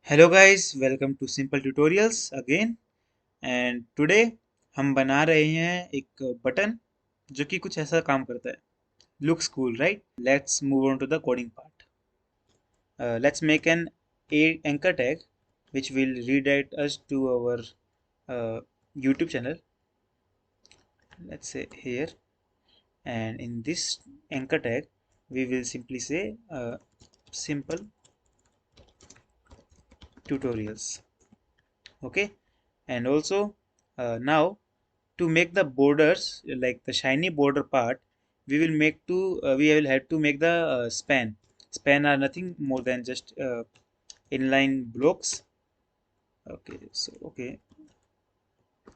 Hello guys, welcome to simple tutorials again. And today हम बना रहे हैं एक बटन जो कि कुछ ऐसा काम करता है। Looks cool, right? Let's move on to the coding part. Let's make an anchor tag which will redirect us to our YouTube channel. Let's say here, and in this anchor tag we will simply say simple tutorials. Okay, and also now to make the borders, like the shiny border part, we will have to make the span are nothing more than just inline blocks.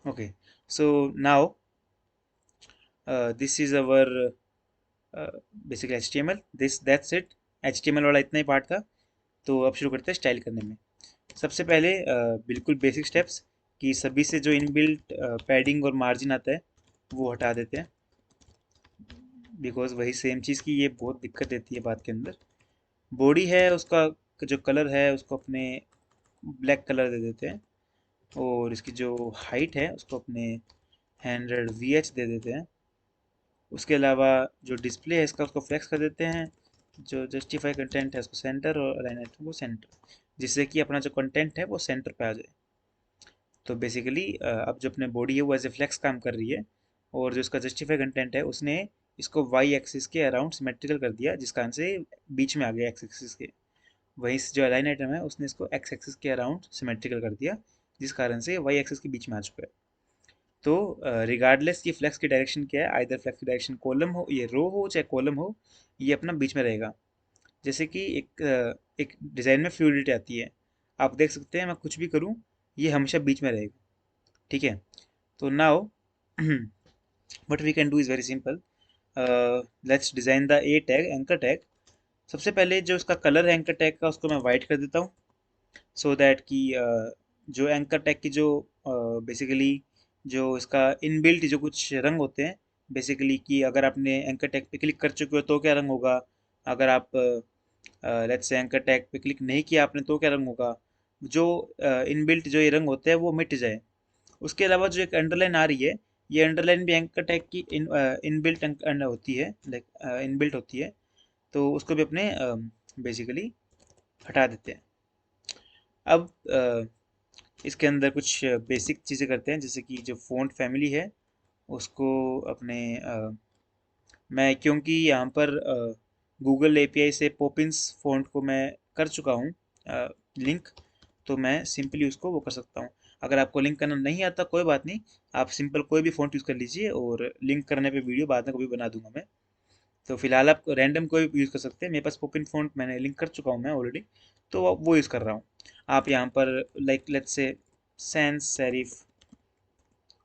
Okay, so now this is our uh, basically HTML. This That's it. HTML वाला इतना ही part था। तो अब शुरू करते हैं style करने में। सबसे पहले बिल्कुल बेसिक स्टेप्स कि सभी से जो इनबिल्ट पैडिंग और मार्जिन आता है वो हटा देते हैं, बिकॉज वही सेम चीज़ की ये बहुत दिक्कत देती है बात के अंदर। बॉडी है उसका जो कलर है उसको अपने ब्लैक कलर दे देते हैं, और इसकी जो हाइट है उसको अपने 100 VH दे देते हैं। उसके अलावा जो डिस्प्ले है इसका उसको फ्लेक्स कर देते हैं। जो जस्टिफाई कंटेंट है उसको सेंटर, और अलाइन आइटम को सेंटर, जिससे कि अपना जो कंटेंट है वो सेंटर पे आ जाए। तो बेसिकली अब जो अपने बॉडी है वो एज ए फ्लेक्स काम कर रही है, और जो इसका जस्टिफाई कंटेंट है उसने इसको वाई एक्सिस के अराउंड सिमेट्रिकल कर दिया, जिस कारण से बीच में आ गया एक्स एक्सिस के। वहीं से जो अलाइन आइटम है उसने इसको एक्स एक्सिस के अराउंड सिमेट्रिकल कर दिया, जिस कारण से वाई एक्सिस के बीच में आ चुका है। तो रिगार्डलेस ये फ्लेक्स की डायरेक्शन क्या है, आइदर फ्लेक्स की डायरेक्शन कॉलम हो, ये रो हो चाहे कॉलम हो, ये अपना बीच में रहेगा। जैसे कि एक डिज़ाइन में फ्लूइडिटी आती है। आप देख सकते हैं मैं कुछ भी करूँ ये हमेशा बीच में रहेगा। ठीक है, तो now what we can do is very simple. Let's design the a tag, anchor tag. सबसे पहले जो इसका कलर है एंकर टैग का उसको मैं वाइट कर देता हूँ, सो दैट कि जो एंकर टैग की जो बेसिकली जो इसका इनबिल्ट जो कुछ रंग होते हैं, बेसिकली कि अगर आपने एंकर टैग पे क्लिक कर चुके हो तो क्या रंग होगा, अगर आप लेट्स से एंकर टैग पे क्लिक नहीं किया आपने तो क्या रंग होगा, जो इनबिल्ट जो ये रंग होते हैं वो मिट जाए। उसके अलावा जो एक अंडरलाइन आ रही है, ये अंडरलाइन भी एंकर टैग की इनबिल्ट होती है, लाइक इनबिल्ट होती है। तो उसको भी अपने बेसिकली हटा देते हैं। अब इसके अंदर कुछ बेसिक चीज़ें करते हैं, जैसे कि जो फ़ॉन्ट फैमिली है उसको अपने मैं क्योंकि यहाँ पर गूगल एपीआई से पॉपिंस फ़ॉन्ट को मैं कर चुका हूँ लिंक, तो मैं सिंपली उसको वो कर सकता हूँ। अगर आपको लिंक करना नहीं आता कोई बात नहीं, आप सिंपल कोई भी फ़ॉन्ट यूज़ कर लीजिए, और लिंक करने पे वीडियो बाद में कभी बना दूंगा मैं। तो फिलहाल आप रैंडम कोई भी यूज़ कर सकते हैं। मेरे पास पोपिन फ़ॉन्ट मैंने लिंक कर चुका हूँ मैं ऑलरेडी, तो अब वो यूज़ कर रहा हूँ। आप यहाँ पर like let's say sans serif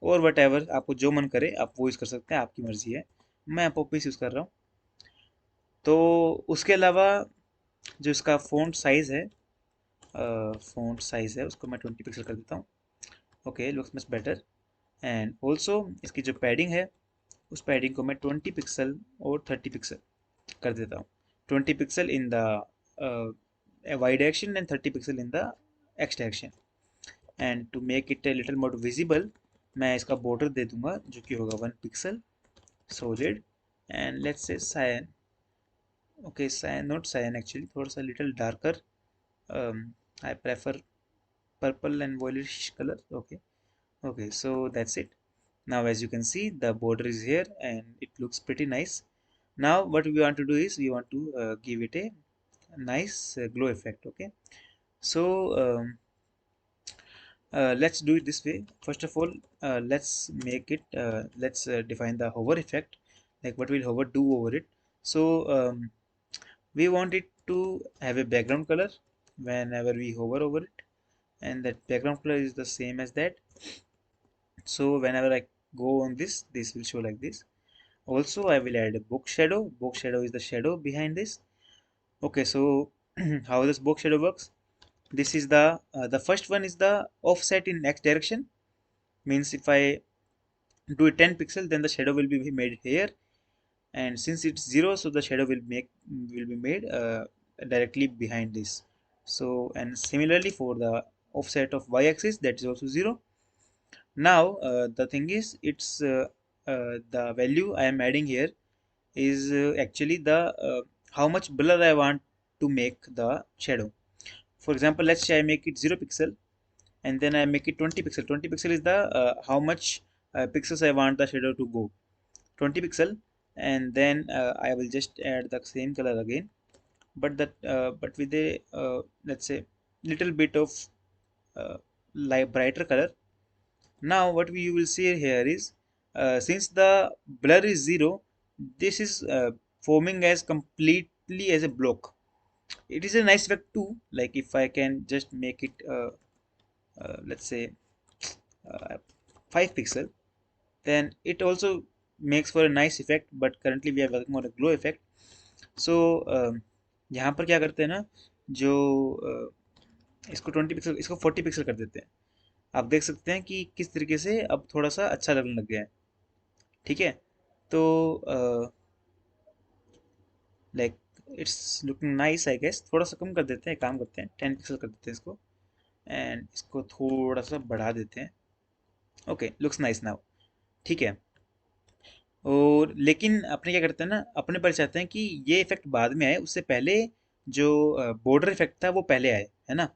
और वट एवर आपको जो मन करे आप वो यूज़ कर सकते हैं, आपकी मर्ज़ी है। मैं पोपिस यूज़ कर रहा हूँ। तो उसके अलावा जो इसका फ़ॉन्ट साइज़ है उसको मैं 20 पिक्सल कर देता हूँ। Okay, looks much better. And also इसकी जो पैडिंग है उस पैडिंग को मैं 20 पिक्सल और 30 पिक्सल कर देता हूँ। 20 pixel in the Y direction and 30 pixel in the X direction. And to make it a little more visible मैं इसका बॉर्डर दे दूंगा जो कि होगा 1 pixel solid, and let's say cyan. Okay, cyan not cyan actually, थोड़ा सा little darker. I prefer purple and violish colour. Okay, okay, so that's it. Now as you can see the border is here and it looks pretty nice. Now what we want to do is we want to give it a nice glow effect. Okay, so let's do it this way. First of all, let's define the hover effect, like what will hover do over it. So we want it to have a background color whenever we hover over it, and that background color is the same as that. So whenever I go on this will show like this. Also I will add a box shadow. Box shadow is the shadow behind this. Okay, so how this box shadow works, this is the first one is the offset in x direction, means if I do a 10 pixel then the shadow will be made here, and since it's 0 so the shadow will be made directly behind this So and similarly for the offset of y-axis, that is also 0. Now the thing is, it's the value I am adding here is actually the how much blur I want to make the shadow. For example, let's say I make it 0 pixel and then I make it 20 pixel. 20 pixel is the how much pixels I want the shadow to go. 20 pixel, and then I will just add the same color again, but that but with a let's say little bit of light brighter color. Now what we will see here is since the blur is 0, this is forming as completely as a block. It is a nice effect too, like if I can just make it let's say uh, 5 pixel, then it also makes for a nice effect, but currently we are working on a glow effect. So यहाँ पर क्या करते हैं ना, जो इसको 20 pixel, इसको 40 pixel कर देते हैं। आप देख सकते हैं कि किस तरीके से अब थोड़ा सा अच्छा लगने लग गया है। ठीक है, तो like it's looking nice I guess. थोड़ा सा कम कर देते हैं, काम करते हैं 10 पिक्सल कर देते हैं इसको, एंड इसको थोड़ा सा बढ़ा देते हैं। Okay, looks nice now. ठीक है, और लेकिन अपने क्या करते हैं ना, अपने पर चाहते हैं कि ये इफेक्ट बाद में आए, उससे पहले जो बॉर्डर इफेक्ट था वो पहले आए, है ना।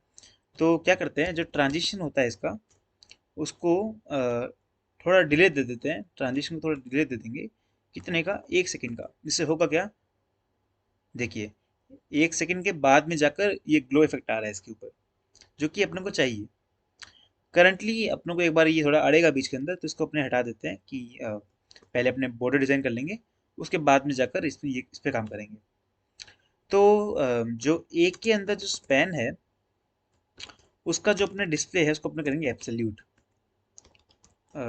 तो क्या करते हैं, जो ट्रांजिशन होता है इसका, उसको थोड़ा डिले दे देते हैं। ट्रांजिशन को थोड़ा डिले दे देंगे, कितने का, 1 सेकंड का। इससे होगा क्या, देखिए 1 सेकंड के बाद में जाकर ये ग्लो इफेक्ट आ रहा है इसके ऊपर, जो कि अपने को चाहिए। करंटली अपनों को एक बार ये थोड़ा अड़ेगा बीच के अंदर, तो इसको अपने हटा देते हैं कि पहले अपने बॉर्डर डिज़ाइन कर लेंगे, उसके बाद में जाकर इस पे काम करेंगे। तो जो एक के अंदर जो स्पैन है, उसका जो अपने डिस्प्ले है उसको अपने करेंगे एब्सोल्यूट।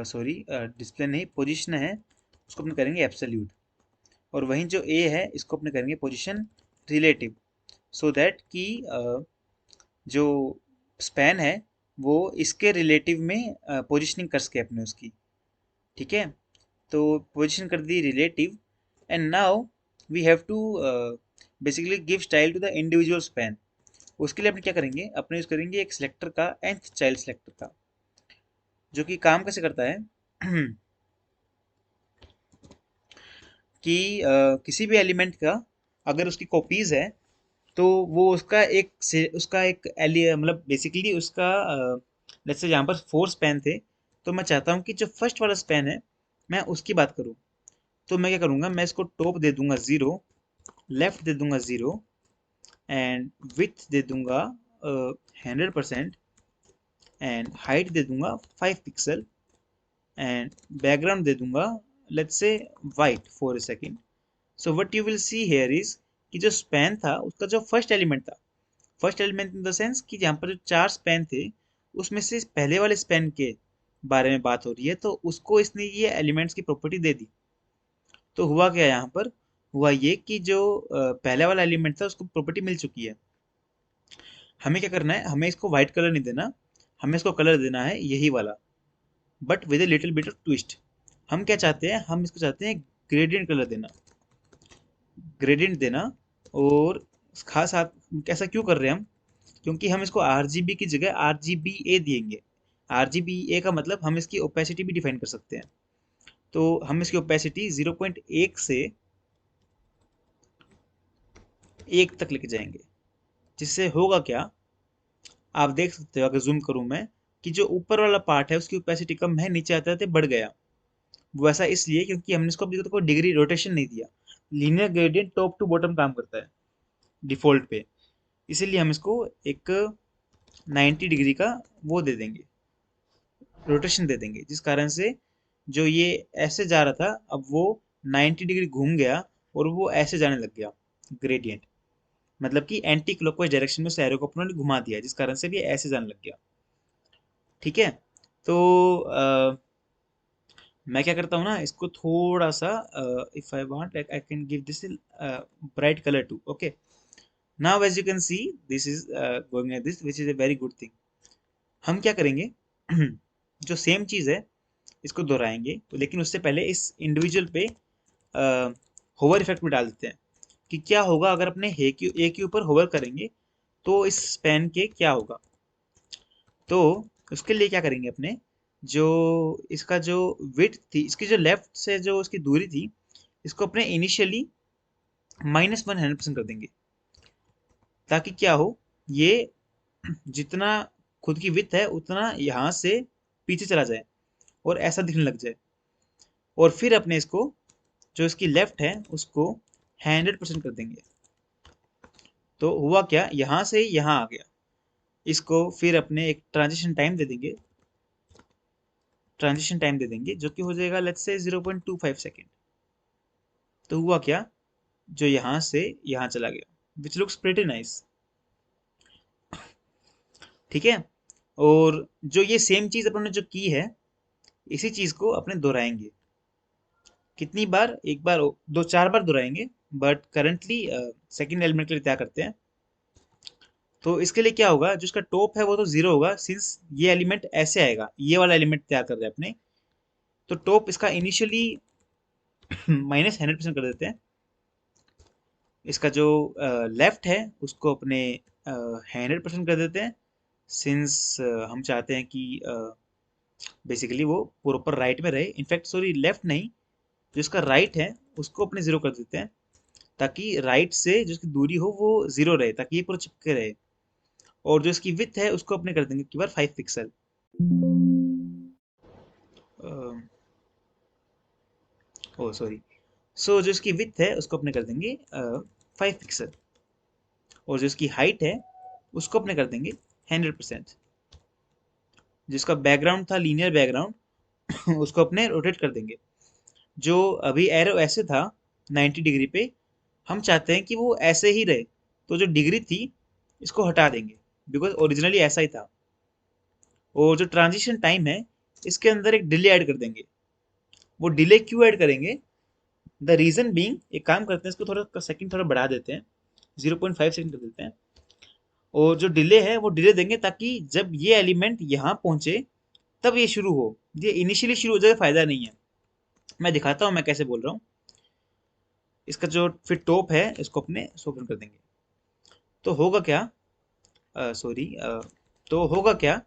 सॉरी, डिस्प्ले नहीं, पोजीशन है, उसको अपने करेंगे एब्सोल्यूट। और वहीं जो ए है, इसको अपने करेंगे पोजीशन रिलेटिव, सो दैट कि जो स्पैन है वो इसके रिलेटिव में पोजीशनिंग कर सके अपने उसकी। ठीक है, तो पोजीशन कर दी relative, and now we have to basically give style to the individual span. उसके लिए अपने क्या करेंगे, अपने यूज करेंगे एक सिलेक्टर का, nth चाइल्ड सिलेक्टर का, जो कि काम कैसे करता है कि किसी भी एलिमेंट का अगर उसकी कॉपीज है, तो वो उसका एक मतलब बेसिकली उसका लेट्स से यहाँ पर 4 स्पैन थे, तो मैं चाहता हूँ कि जो फर्स्ट वाला स्पैन है मैं उसकी बात करूँ। तो मैं क्या करूँगा, मैं इसको टॉप दे दूंगा 0, लेफ्ट दे दूंगा 0, एंड विड्थ दे दूंगा 100%, एंड हाइट दे दूंगा 5 पिक्सल, एंड बैकग्राउंड दे दूंगा let's say white for a second. So what you will see here is कि जो स्पैन था उसका जो फर्स्ट एलिमेंट था, first element in the sense कि जहाँ पर जो 4 स्पैन थे, उसमें से पहले वाले स्पैन के बारे में बात हो रही है, तो उसको इसने ये एलिमेंट्स की प्रॉपर्टी दे दी। तो हुआ क्या यहाँ पर, हुआ ये कि जो पहले वाला एलिमेंट था उसको प्रॉपर्टी मिल चुकी है। हमें क्या करना है, हमें इसको व्हाइट कलर नहीं देना, हमें इसको कलर देना है यही वाला, but with a little bit of twist. हम क्या चाहते हैं, हम इसको चाहते हैं ग्रेडियंट कलर देना, ग्रेडियंट देना। और खास ऐसा क्यों कर रहे हैं हम, क्योंकि हम इसको RGB की जगह RGBA देंगे। RGBA का मतलब हम इसकी ओपेसिटी भी डिफाइन कर सकते हैं। तो हम इसकी ओपेसिटी 0.1 से 1 तक लेके जाएंगे, जिससे होगा क्या, आप देख सकते हो अगर जूम करूं मैं, कि जो ऊपर वाला पार्ट है उसकी ओपेसिटी कम है, नीचे आते आते बढ़ गया। वो ऐसा इसलिए क्योंकि हमने इसको अभी तक कोई डिग्री रोटेशन नहीं दिया। Linear gradient top to bottom काम करता है डिफॉल्ट पे, इसीलिए हम इसको एक 90 डिग्री का वो दे देंगे, रोटेशन दे देंगे, जिस कारण से जो ये ऐसे जा रहा था अब वो 90 डिग्री घूम गया और वो ऐसे जाने लग गया ग्रेडियंट। मतलब कि एंटी क्लॉकवाइज डायरेक्शन में उस एरो को अपने ने घुमा दिया, जिस कारण से भी ऐसे जाने लग गया। ठीक है, तो मैं क्या करता हूँ ना, इसको थोड़ा सा if I want I can give this bright colour too. Okay, now as you can see this is going like this, which is a very good thing. हम क्या करेंगे जो सेम चीज़ है इसको दोहराएंगे, तो लेकिन उससे पहले इस इंडिविजुअल पे होवर इफेक्ट में डाल देते हैं कि क्या होगा अगर अपने ए के ऊपर होवर करेंगे, तो इस स्पैन के क्या होगा? तो उसके लिए क्या करेंगे अपने, जो इसका जो विड्थ थी, इसकी जो लेफ्ट से जो इसकी दूरी थी, इसको अपने इनिशियली -100% कर देंगे, ताकि क्या हो, ये जितना खुद की विड्थ है उतना यहाँ से पीछे चला जाए और ऐसा दिखने लग जाए। और फिर अपने इसको जो इसकी लेफ्ट है उसको 100% कर देंगे। तो हुआ क्या, यहाँ से यहाँ आ गया। इसको फिर अपने एक ट्रांजिशन टाइम दे देंगे जो कि हो जाएगा लेट्स से 0.25 सेकेंड। तो हुआ क्या, जो यहाँ से यहाँ चला गया, विच लुक्स प्रेटी नाइस। ठीक है। और जो ये सेम चीज अपन ने जो की है, इसी चीज को अपने दोहराएंगे। कितनी बार? एक बार, दो चार बार दोहराएंगे, बट करंटली सेकेंड एलिमेंट के लिए क्या करते हैं। तो इसके लिए क्या होगा, जो इसका टॉप है वो तो जीरो होगा, सिंस ये एलिमेंट ऐसे आएगा, ये वाला एलिमेंट तैयार कर रहे हैं अपने। तो टॉप इसका इनिशियली -100% कर देते हैं। इसका जो लेफ्ट है उसको अपने 100% कर देते हैं, सिंस हम चाहते हैं कि बेसिकली वो प्रॉपर राइट में रहे। इनफैक्ट सॉरी, लेफ्ट नहीं, जो इसका राइट है उसको अपने जीरो कर देते हैं, ताकि राइट से जो इसकी दूरी हो वो जीरो रहे, ताकि ये पूरा चिपके रहे। और जो इसकी विथ है उसको अपने कर देंगे की बार 5 पिक्सल। ओ सॉरी, सो जो इसकी विथ है उसको अपने कर देंगे 5 पिक्सल। और जो इसकी हाइट है उसको अपने कर देंगे 100%। जिसका बैकग्राउंड था लीनियर बैकग्राउंड उसको अपने रोटेट कर देंगे। जो अभी एरो ऐसे था 90 डिग्री पे, हम चाहते हैं कि वो ऐसे ही रहे। तो जो डिग्री थी इसको हटा देंगे, बिकॉज ओरिजिनली ऐसा ही था। और जो ट्रांजिशन टाइम है, इसके अंदर एक डिले ऐड कर देंगे। वो डिले क्यों ऐड करेंगे? द रीजन बीइंग, एक काम करते हैं, इसको थोड़ा सेकंड थोड़ा बढ़ा देते हैं, 0.5 सेकंड कर देते हैं। और जो डिले है वो डिले देंगे ताकि जब ये एलिमेंट यहाँ पहुंचे तब ये शुरू हो। ये इनिशियली शुरू हो जाए फायदा नहीं है। मैं दिखाता हूँ मैं कैसे बोल रहा हूँ। इसका जो फिर टॉप है इसको अपने सोपन कर देंगे। तो होगा क्या, सॉरी, तो होगा क्या,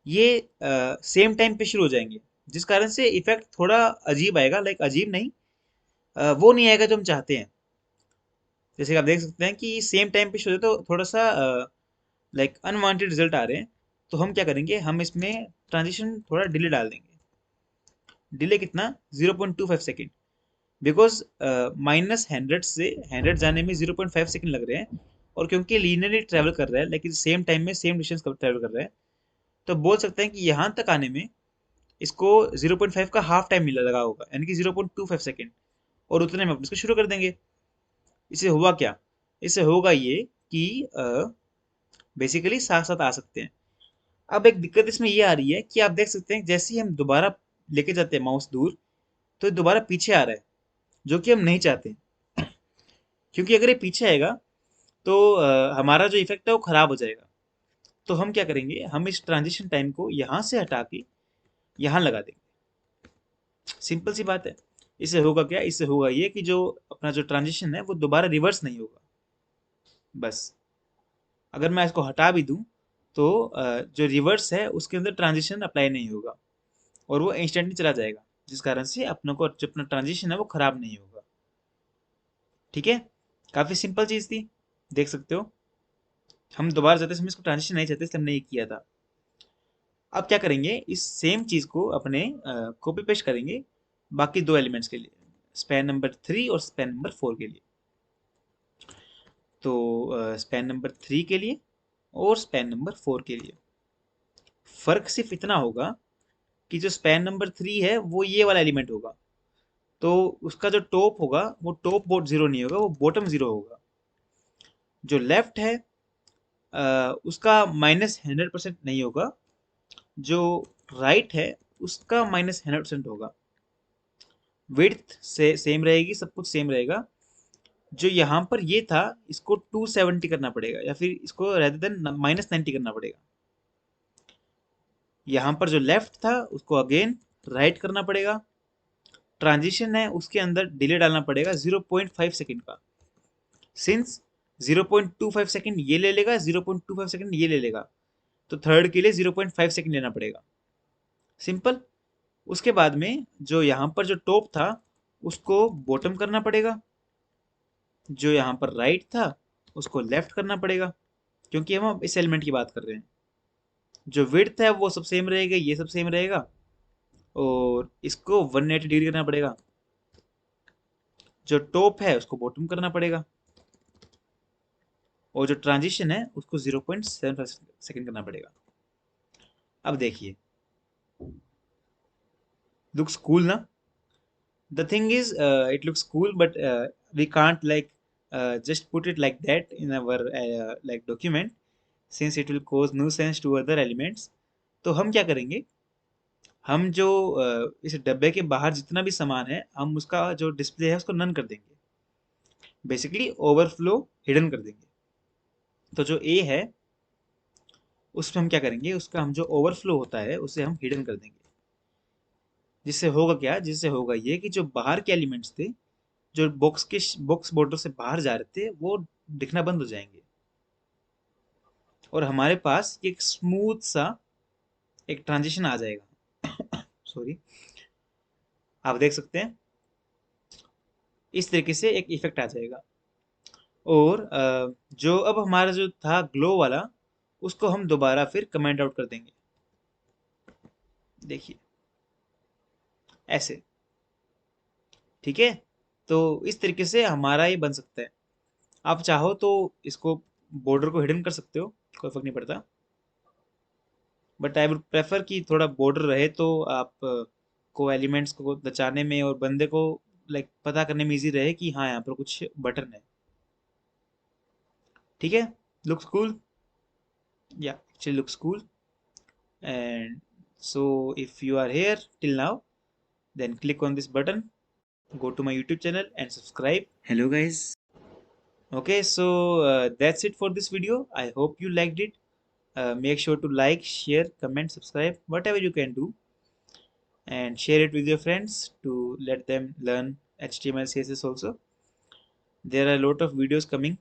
ये सेम टाइम पे शुरू हो जाएंगे, जिस कारण से इफेक्ट थोड़ा अजीब आएगा। लाइक अजीब नहीं, वो नहीं आएगा जो हम चाहते हैं। जैसे कि आप देख सकते हैं कि सेम टाइम पे शुरू हो तो थोड़ा सा लाइक अनवांटेड रिजल्ट आ रहे हैं। तो हम क्या करेंगे, हम इसमें ट्रांजिशन थोड़ा डिले डाल देंगे। डिले कितना? 0.25 सेकेंड। बिकॉज -100 से 100 जाने में 0.5 सेकेंड लग रहे हैं। और क्योंकि लीनियरली ट्रैवल कर रहा है, लेकिन सेम टाइम में सेम डिस्टेंस ट्रैवल कर रहा है, तो बोल सकते हैं कि यहाँ तक आने में इसको 0.5 का हाफ टाइम मिला लगा होगा, यानी कि 0.25 सेकेंड। और उतने में अपन इसको शुरू कर देंगे। इससे हुआ क्या, इससे होगा ये कि बेसिकली साथ साथ आ सकते हैं। अब एक दिक्कत इसमें ये आ रही है कि आप देख सकते हैं जैसे ही हम दोबारा लेके जाते हैं माउस दूर, तो ये दोबारा पीछे आ रहा है, जो कि हम नहीं चाहते। क्योंकि अगर ये पीछे आएगा तो हमारा जो इफेक्ट है वो खराब हो जाएगा। तो हम क्या करेंगे, हम इस ट्रांजिशन टाइम को यहाँ से हटा के यहाँ लगा देंगे। सिंपल सी बात है। इससे होगा क्या, इससे होगा ये कि जो अपना जो ट्रांजिशन है वो दोबारा रिवर्स नहीं होगा। बस अगर मैं इसको हटा भी दूं तो जो रिवर्स है उसके अंदर ट्रांजिशन अप्लाई नहीं होगा, और वो इंस्टेंटली चला जाएगा, जिस कारण से अपनों को जो अपना ट्रांजिशन है वो खराब नहीं होगा। ठीक है, काफी सिंपल चीज थी, देख सकते हो। हम दोबारा जाते समय इसको ट्रांजिशन नहीं चाहते, इसलिए हमने ये किया था। अब क्या करेंगे, इस सेम चीज को अपने कॉपी पेस्ट करेंगे बाकी दो एलिमेंट्स के लिए, स्पैन नंबर 3 और स्पैन नंबर 4 के लिए। तो स्पैन नंबर 3 के लिए और स्पैन नंबर 4 के लिए फर्क सिर्फ इतना होगा कि जो स्पैन नंबर 3 है वो ये वाला एलिमेंट होगा। तो उसका जो टॉप होगा वो टॉप बोट जीरो नहीं होगा, वो बॉटम जीरो होगा। जो लेफ्ट है उसका -100% नहीं होगा। जो राइट है उसका -100% होगा। विड्थ से सेम रहेगी, सब कुछ सेम रहेगा। जो यहाँ पर ये था इसको 270 करना पड़ेगा, या फिर इसको रेदर देन -90 करना पड़ेगा। यहाँ पर जो लेफ्ट था उसको अगेन राइट करना पड़ेगा। ट्रांजिशन है उसके अंदर डिले डालना पड़ेगा 0.5 सेकेंड का, सिंस 0.25 सेकंड ये ले लेगा, 0.25 सेकंड ये ले लेगा, तो थर्ड के लिए 0.5 सेकंड लेना पड़ेगा। सिंपल। उसके बाद में जो यहाँ पर जो टॉप था उसको बॉटम करना पड़ेगा, जो यहाँ पर राइट था उसको लेफ्ट करना पड़ेगा, क्योंकि हम अब इस एलिमेंट की बात कर रहे हैं। जो विड्थ है वो सब सेम रहेगा, ये सब सेम रहेगा, और इसको 180 डिग्री करना पड़ेगा। जो टॉप है उसको बॉटम करना पड़ेगा, और जो ट्रांजिशन है उसको 0.75 सेकंड करना पड़ेगा। अब देखिए, लुक्स कूल ना? The thing is, it looks cool, but we can't like just put it like that in our like document, since it will cause nuisance to other elements. तो हम क्या करेंगे, हम जो इस डब्बे के बाहर जितना भी सामान है हम उसका जो डिस्प्ले है उसको नन कर देंगे, बेसिकली ओवरफ्लो हिडन कर देंगे। तो जो ए है उसमें हम क्या करेंगे, उसका हम जो ओवरफ्लो होता है उसे हम हिडन कर देंगे। जिससे होगा क्या, जिससे होगा ये कि जो बाहर के एलिमेंट्स थे, जो बॉक्स बॉर्डर से बाहर जा रहे थे, वो दिखना बंद हो जाएंगे, और हमारे पास एक स्मूथ सा एक ट्रांजिशन आ जाएगा। सॉरी, आप देख सकते हैं इस तरीके से एक इफेक्ट आ जाएगा। और जो अब हमारा जो था ग्लो वाला, उसको हम दोबारा फिर कमेंट आउट कर देंगे। देखिए ऐसे, ठीक है। तो इस तरीके से हमारा ये बन सकता है। आप चाहो तो इसको बॉर्डर को हिडन कर सकते हो, कोई फर्क नहीं पड़ता, बट आई वुड प्रेफर कि थोड़ा बॉर्डर रहे, तो आप को एलिमेंट्स को बचाने में और बंदे को लाइक पता करने में इजी रहे कि हाँ यहाँ पर कुछ बटन है। ठीक है, लुक्स कूल, या actually looks cool. And so if you are here till now, then click on this button, go to my YouTube channel and subscribe. Hello guys. Okay, so that's it for this video. I hope you liked it. Make sure to like, share, comment, subscribe, whatever you can do, and share it with your friends to let them learn HTML CSS also. There are a lot of videos coming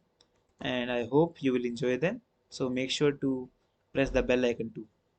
and I hope you will enjoy them. So make sure to press the bell icon too.